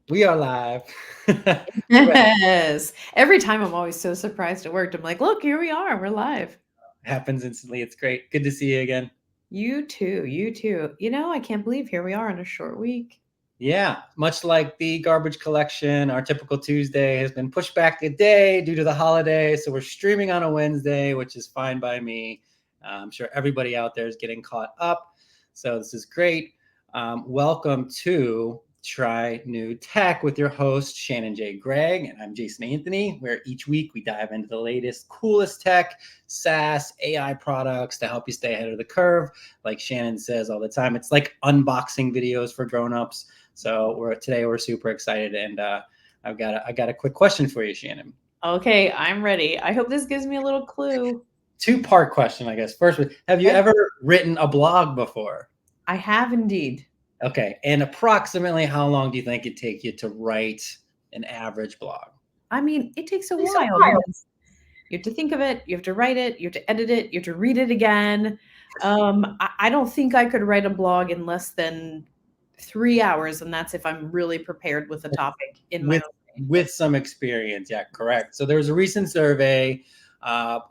We are live. Right. Yes. Every time I'm always so surprised it worked. I'm like, look, here we are. We're live. Happens instantly. It's great. Good to see you again. You too. You too. I can't believe here we are in a short week. Yeah, much like the garbage collection, our typical Tuesday has been pushed back a day due to the holiday. So we're streaming on a Wednesday, which is fine by me. I'm sure everybody out there is getting caught up. So this is great. Welcome to Try New Tech with your host, Shannon J. Gregg, and I'm Jason Anthony, where each week we dive into the latest, coolest tech, SaaS, AI products to help you stay ahead of the curve. Like Shannon says all the time, it's like unboxing videos for grown-ups. So today we're super excited, and I got a quick question for you, Shannon. Okay, I'm ready. I hope this gives me a little clue. Two-part question, I guess. First, have you Okay. ever written a blog before? I have indeed. Okay, and approximately how long do you think it'd take you to write an average blog? I mean, it takes a while because you have to think of it, you have to write it, you have to edit it, you have to read it again. I don't think I could write a blog in less than 3 hours, and that's if I'm really prepared with a topic in my with own brain. with some experience. Yeah, correct. So there was a recent survey.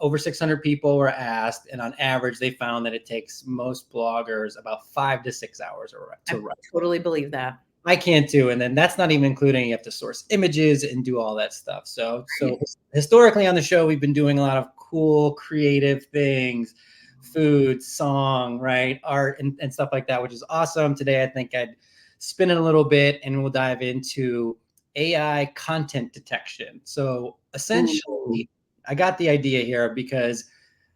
Over 600 people were asked, and on average, they found that it takes most bloggers about 5 to 6 hours I to write. totally believe that. I can't do, and then that's not even including you have to source images and do all that stuff. So Right. historically on the show, we've been doing a lot of cool, creative things, food, song, right, art, and stuff like that, which is awesome. Today, I think I'd spin it a little bit, and we'll dive into AI content detection. So Ooh. essentially, I got the idea here because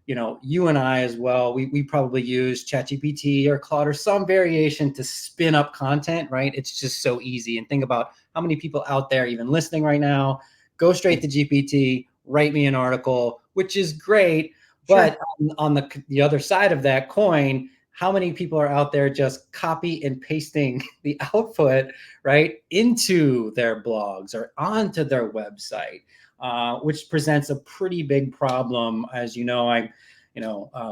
you and I as well, we probably use ChatGPT or Claude or some variation to spin up content, right? It's just so easy. And think about how many people out there even listening right now, go straight to GPT, write me an article, which is great. Sure. But on the other side of that coin, how many people are out there just copy and pasting the output, right, into their blogs or onto their website? Which presents a pretty big problem. As you know,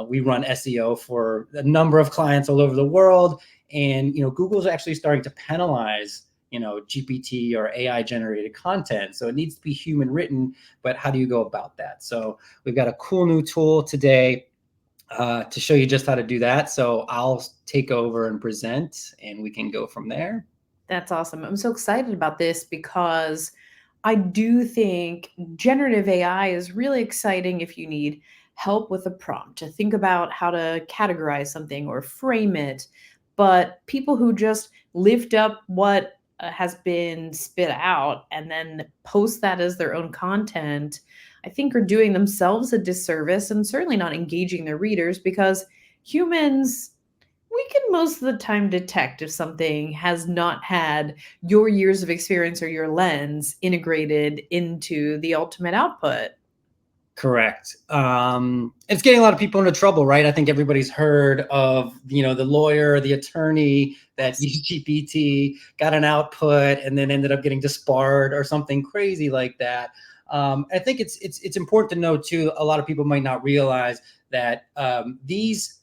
we run SEO for a number of clients all over the world, and Google's actually starting to penalize GPT or AI generated content. So it needs to be human written, but how do you go about that? So we've got a cool new tool today to show you just how to do that. So I'll take over and present, and we can go from there. That's awesome. I'm so excited about this because I do think generative AI is really exciting if you need help with a prompt to think about how to categorize something or frame it. But people who just lift up what has been spit out and then post that as their own content, I think are doing themselves a disservice and certainly not engaging their readers because humans, we can most of the time detect if something has not had your years of experience or your lens integrated into the ultimate output. Correct. It's getting a lot of people into trouble, right? I think everybody's heard of, the lawyer, the attorney that Yes. used GPT, got an output, and then ended up getting disbarred or something crazy like that. I think it's important to know too. A lot of people might not realize that these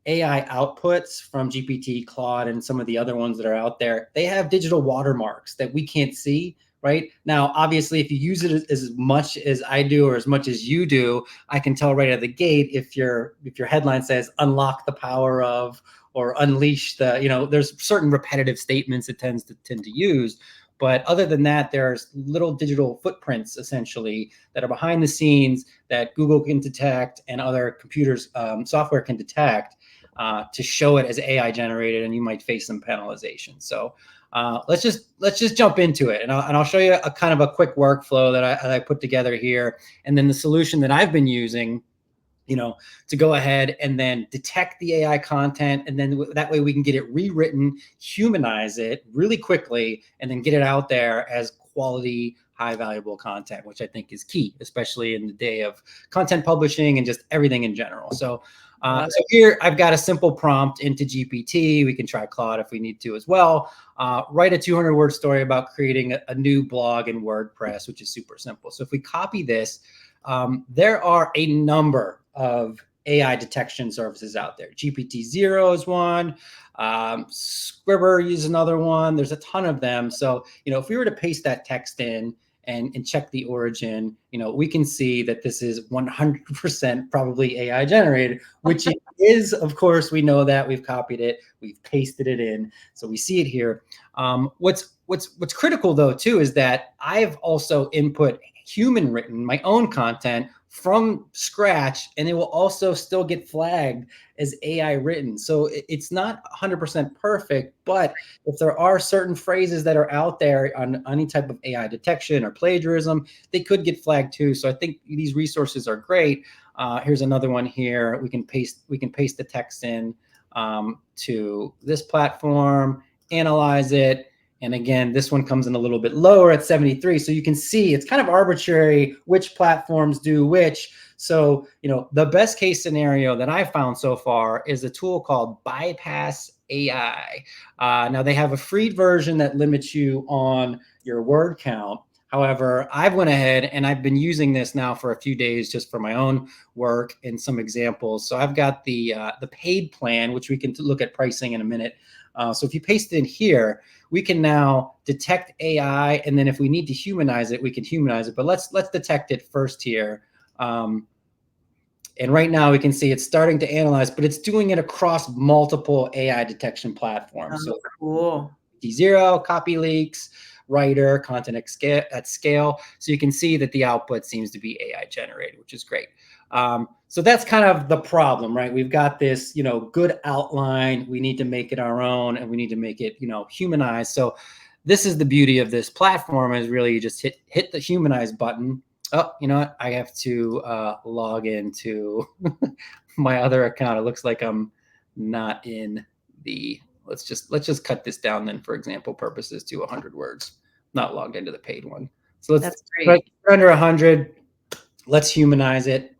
AI outputs from GPT, Claude, and some of the other ones that are out there, they have digital watermarks that we can't see. Right now, obviously, if you use it as much as I do or as much as you do, I can tell right out of the gate if your headline says "unlock the power of" or "unleash the." There's certain repetitive statements it tend to use. But other than that, there's little digital footprints essentially that are behind the scenes that Google can detect and other computers software can detect to show it as AI generated, and you might face some penalization. So let's just jump into it, and I'll show you a kind of a quick workflow that I put together here, and then the solution that I've been using, to go ahead and then detect the AI content, and then that way we can get it rewritten, humanize it really quickly, and then get it out there as quality, high valuable content, which I think is key, especially in the day of content publishing and just everything in general. So, Love so here I've got a simple prompt into GPT. We can try Claude if we need to as well. Write a 200-word story about creating a new blog in WordPress, which is super simple. So if we copy this, there are a number of AI detection services out there. GPT-0 is one. Scribber uses another one. There's a ton of them. So, if we were to paste that text in and check the origin, we can see that this is 100% probably AI generated, which it is. Of course, we know that we've copied it, we've pasted it in, so we see it here. What's critical though too is that I've also input human written my own content from scratch, and it will also still get flagged as AI written. So it's not 100% perfect, but if there are certain phrases that are out there on any type of AI detection or plagiarism, they could get flagged too. So I think these resources are great. Here's another one here. We can paste the text in to this platform, analyze it. And again, this one comes in a little bit lower at 73. So you can see it's kind of arbitrary which platforms do which. So, the best case scenario that I found so far is a tool called Bypass.ai. Now they have a free version that limits you on your word count. However, I've went ahead and I've been using this now for a few days just for my own work and some examples. So I've got the paid plan, which we can look at pricing in a minute. So if you paste it in here, we can now detect AI, and then if we need to humanize it, we can humanize it. But let's detect it first here. And right now we can see it's starting to analyze, but it's doing it across multiple AI detection platforms. Oh, so cool. D0, copy leaks, writer, content at scale. So you can see that the output seems to be AI generated, which is great. So that's kind of the problem, right? We've got this, good outline. We need to make it our own, and we need to make it, humanized. So this is the beauty of this platform, is really you just hit the humanize button. Oh, you know what? I have to log into my other account. It looks like I'm not in the. Let's just cut this down then, for example purposes, to 100 words. Not logged into the paid one. So That's great. under 100. Let's humanize it.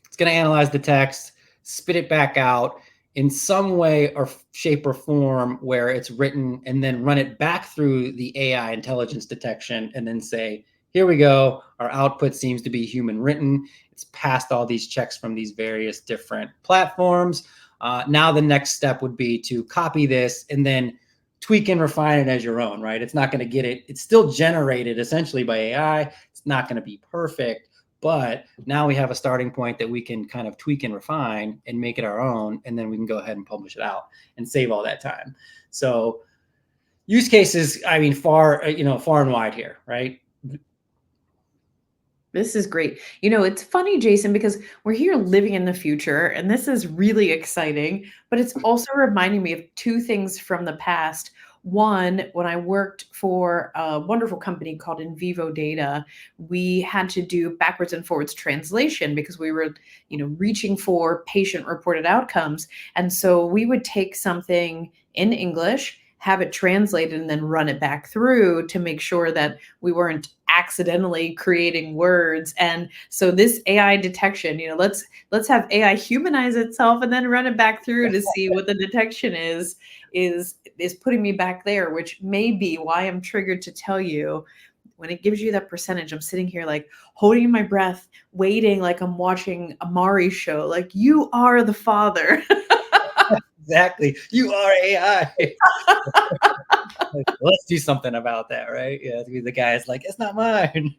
It's going to analyze the text, spit it back out in some way or shape or form where it's written, and then run it back through the AI intelligence detection, and then say, here we go. Our output seems to be human written. It's passed all these checks from these various different platforms. Now the next step would be to copy this and then tweak and refine it as your own, right? It's not going to get it. It's still generated essentially by AI. It's not going to be perfect, but now we have a starting point that we can kind of tweak and refine and make it our own. And then we can go ahead and publish it out and save all that time. So use cases, I mean, far and wide here, right? This is great. It's funny, Jason, because we're here living in the future, and this is really exciting, but it's also reminding me of two things from the past. One, when I worked for a wonderful company called In Vivo Data, we had to do backwards and forwards translation because we were, reaching for patient-reported outcomes. And so we would take something in English, have it translated, and then run it back through to make sure that we weren't accidentally creating words. And so this AI detection, let's have AI humanize itself and then run it back through to see what the detection is putting me back there, which may be why I'm triggered to tell you. When it gives you that percentage, I'm sitting here like holding my breath, waiting like I'm watching a Maury show, like, you are the father. Exactly. You are AI. Let's do something about that, right? Yeah, the guy's like, it's not mine.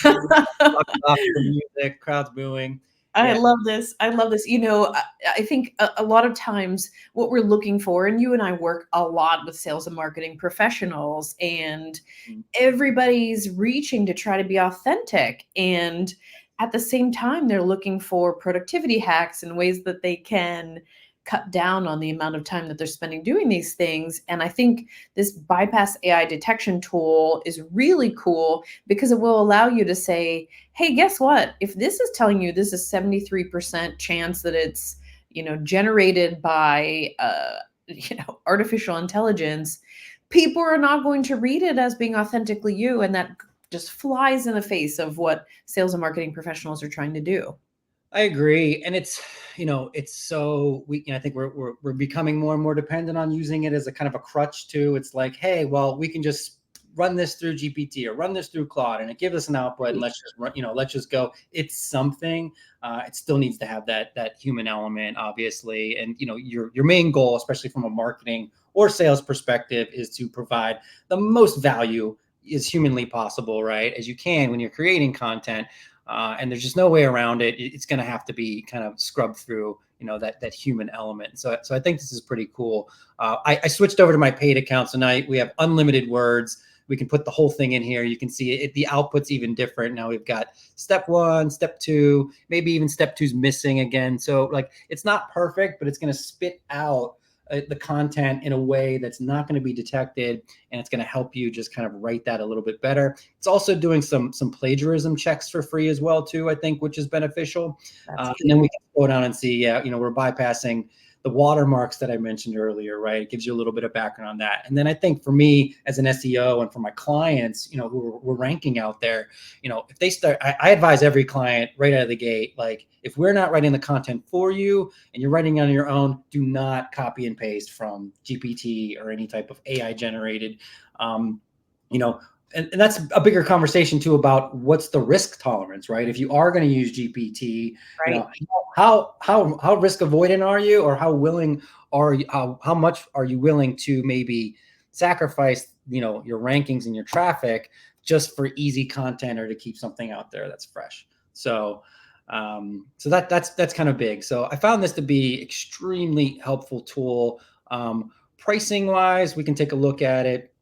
Off the music, crowd's booing. I Yeah. love this. I love this. I think a lot of times what we're looking for, and you and I work a lot with sales and marketing professionals, and everybody's reaching to try to be authentic. And at the same time, they're looking for productivity hacks and ways that they can cut down on the amount of time that they're spending doing these things. And I think this Bypass AI detection tool is really cool because it will allow you to say, hey, guess what? If this is telling you this is 73% chance that it's, generated by, artificial intelligence, people are not going to read it as being authentically you. And that just flies in the face of what sales and marketing professionals are trying to do. I agree, and it's so I think we're becoming more and more dependent on using it as a kind of a crutch too. It's like, hey, well, we can just run this through GPT or run this through Claude, and it gives us an output, and let's just run, let's just go. It's something. It still needs to have that human element, obviously, and your main goal, especially from a marketing or sales perspective, is to provide the most value as humanly possible, right, as you can when you're creating content. And there's just no way around it. It's going to have to be kind of scrubbed through, that human element. So I think this is pretty cool. I switched over to my paid account, so now we have unlimited words. We can put the whole thing in here. You can see it. The output's even different. Now we've got step 1, step 2, maybe even step 2's missing again. So like, it's not perfect, but it's going to spit out the content in a way that's not going to be detected, and it's going to help you just kind of write that a little bit better. It's also doing some plagiarism checks for free as well too, I think, which is beneficial. And then we can go down and see, we're bypassing the watermarks that I mentioned earlier, right? It gives you a little bit of background on that. And then I think for me as an SEO and for my clients, who we're ranking out there, if they start, I advise every client right out of the gate, like, if we're not writing the content for you and you're writing on your own, do not copy and paste from GPT or any type of AI generated, and that's a bigger conversation too about what's the risk tolerance, right? If you are going to use GPT, Right. how risk avoidant are you, or how willing are you, how much are you willing to maybe sacrifice, your rankings and your traffic just for easy content or to keep something out there that's fresh. So that's kind of big. So I found this to be extremely helpful tool. Pricing wise, we can take a look at it.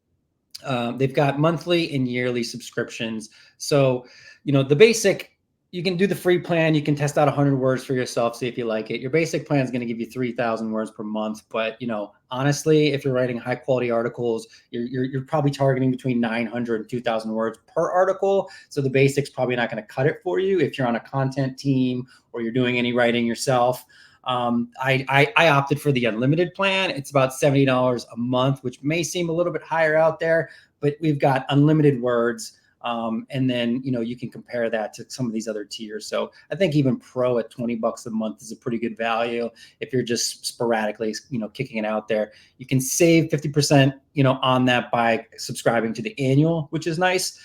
They've got monthly and yearly subscriptions. So, the basic, you can do the free plan. You can test out 100 words for yourself, see if you like it. Your basic plan is going to give you 3,000 words per month. But, honestly, if you're writing high quality articles, you're probably targeting between 900 and 2,000 words per article. So the basic's probably not going to cut it for you if you're on a content team or you're doing any writing yourself. I opted for the unlimited plan. It's about $70 a month, which may seem a little bit higher out there, but we've got unlimited words. And then, you can compare that to some of these other tiers. So I think even Pro at $20 a month is a pretty good value. If you're just sporadically, kicking it out there, you can save 50%, on that by subscribing to the annual, which is nice.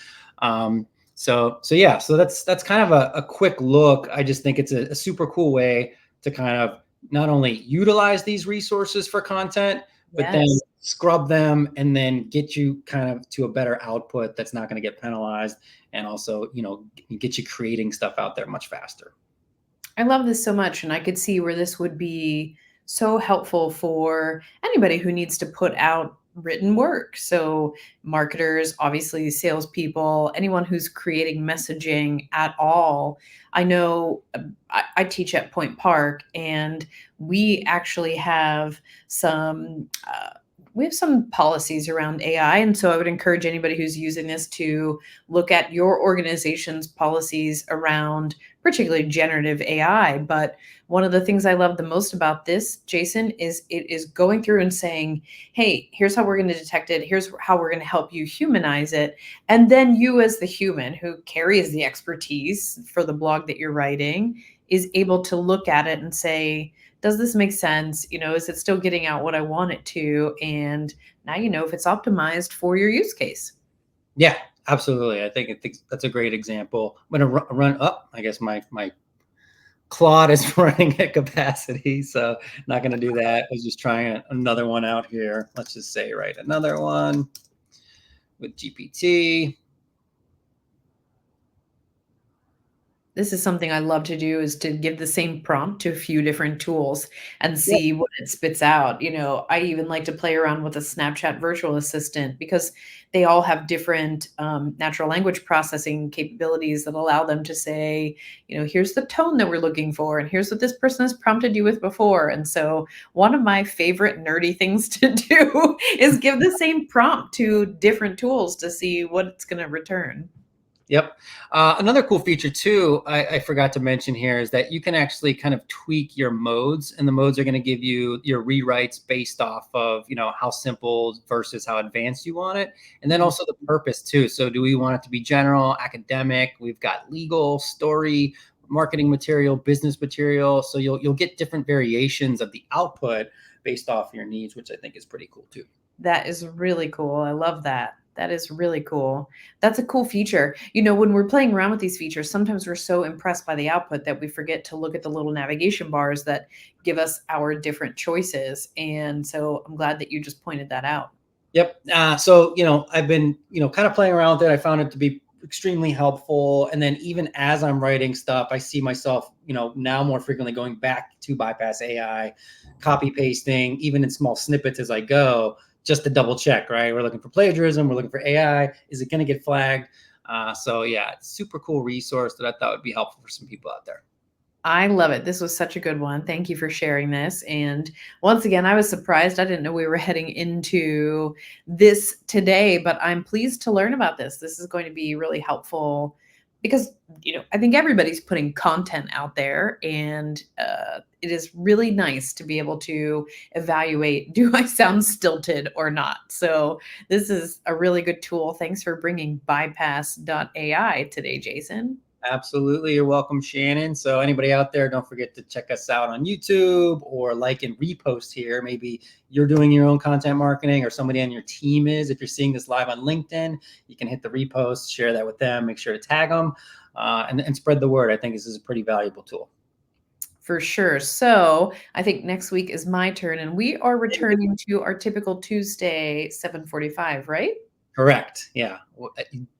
So that's kind of a quick look. I just think it's a super cool way to kind of not only utilize these resources for content, but then scrub them and then get you kind of to a better output that's not going to get penalized, and also, get you creating stuff out there much faster. I love this so much, and I could see where this would be so helpful for anybody who needs to put out written work. So marketers, obviously salespeople, anyone who's creating messaging at all. I know I teach at Point Park, and we actually have some policies around AI. And so I would encourage anybody who's using this to look at your organization's policies around particularly generative AI. But one of the things I love the most about this, Jason, is it is going through and saying, hey, here's how we're going to detect it. Here's how we're going to help you humanize it. And then you, as the human who carries the expertise for the blog that you're writing, is able to look at it and say, does this make sense? Is it still getting out what I want it to? And now if it's optimized for your use case. Yeah, absolutely. I think that's a great example. I'm going to run up. I guess my Claude is running at capacity, so not going to do that. I was just trying another one out here. Let's just say write another one with GPT. This is something I love to do, is to give the same prompt to a few different tools and see what it spits out. I even like to play around with a Snapchat virtual assistant, because they all have different natural language processing capabilities that allow them to say, here's the tone that we're looking for, and here's what this person has prompted you with before. And so one of my favorite nerdy things to do is give the same prompt to different tools to see what it's going to return. Yep. Another cool feature too, I forgot to mention here, is that you can actually kind of tweak your modes, and the modes are going to give you your rewrites based off of, how simple versus how advanced you want it. And then also the purpose too. So do we want it to be general, academic? We've got legal, story, marketing material, business material. So you'll get different variations of the output based off your needs, which I think is pretty cool too. That is really cool. I love that. That is really cool. That's a cool feature. When we're playing around with these features, sometimes we're so impressed by the output that we forget to look at the little navigation bars that give us our different choices. And so I'm glad that you just pointed that out. Yep. So, I've been, kind of playing around with it. I found it to be extremely helpful. And then even as I'm writing stuff, I see myself, now more frequently going back to Bypass AI, copy pasting, even in small snippets as I go, just to double check, right? We're looking for plagiarism. We're looking for AI. Is it going to get flagged? So yeah, it's a super cool resource that I thought would be helpful for some people out there. I love it. This was such a good one. Thank you for sharing this. And once again, I was surprised. I didn't know we were heading into this today, but I'm pleased to learn about this. This is going to be really helpful because, I think everybody's putting content out there, and it is really nice to be able to evaluate, do I sound stilted or not? So this is a really good tool. Thanks for bringing Bypass.ai today, Jason. Absolutely. You're welcome, Shannon. So anybody out there, don't forget to check us out on YouTube or like and repost here. Maybe you're doing your own content marketing or somebody on your team is. If you're seeing this live on LinkedIn, you can hit the repost, share that with them, make sure to tag them and spread the word. I think this is a pretty valuable tool. For sure. So I think next week is my turn, and we are returning to our typical Tuesday 7:45, right? Correct. Yeah.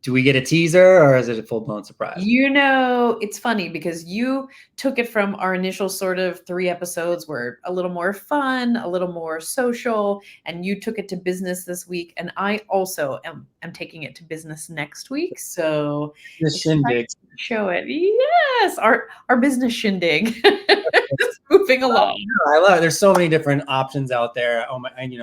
Do we get a teaser or is it a full blown surprise? It's funny because you took it from our initial sort of 3 episodes were a little more fun, a little more social, and you took it to business this week, and I also am taking it to business next week. So The excited shindig. to show it. Yes, our business shindig is moving along. I love it. There's so many different options out there. Oh my, and,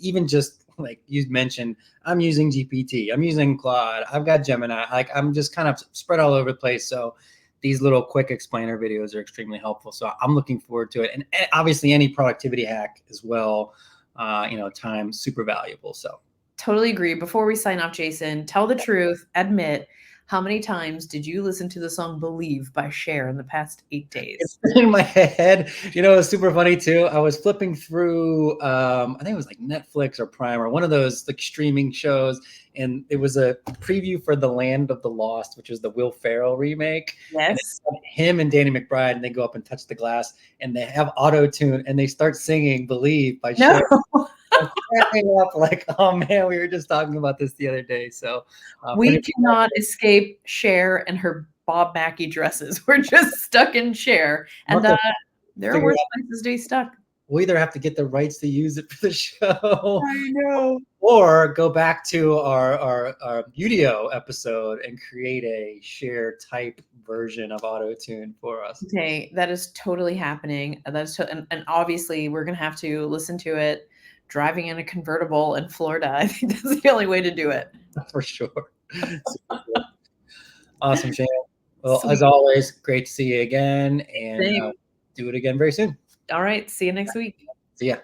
even just like you mentioned, I'm using GPT, I'm using Claude, I've got Gemini. Like I'm just kind of spread all over the place. So these little quick explainer videos are extremely helpful. So I'm looking forward to it. And obviously any productivity hack as well, time super valuable. So Totally agree. Before we sign off, Jason, tell the truth, admit, how many times did you listen to the song Believe by Cher in the past 8 it's days? in my head. It's super funny too. I was flipping through, I think it was like Netflix or Prime or one of those like streaming shows, and it was a preview for The Land of the Lost, which was the Will Ferrell remake. And Yes. it's him and Danny McBride, and they go up and touch the glass, and they have auto tune, and they start singing "Believe" by No. Cher. I'm cracking up like, oh man, we were just talking about this the other day. So, We cannot escape Cher and her Bob Mackie dresses. We're just stuck in Cher, and, there are figure worse out, places to be stuck. we'll either have to get the rights to use it for the show, I know. or go back to our Udio episode and create a share type version of auto tune for us. Okay, that is totally happening. And obviously we're gonna have to listen to it driving in a convertible in Florida. I think that's the only way to do it. For sure. Super cool. Awesome, Shane. Well, as Sweet. always, great to see you again, and Same. do it again very soon. All right, see you next week. See ya.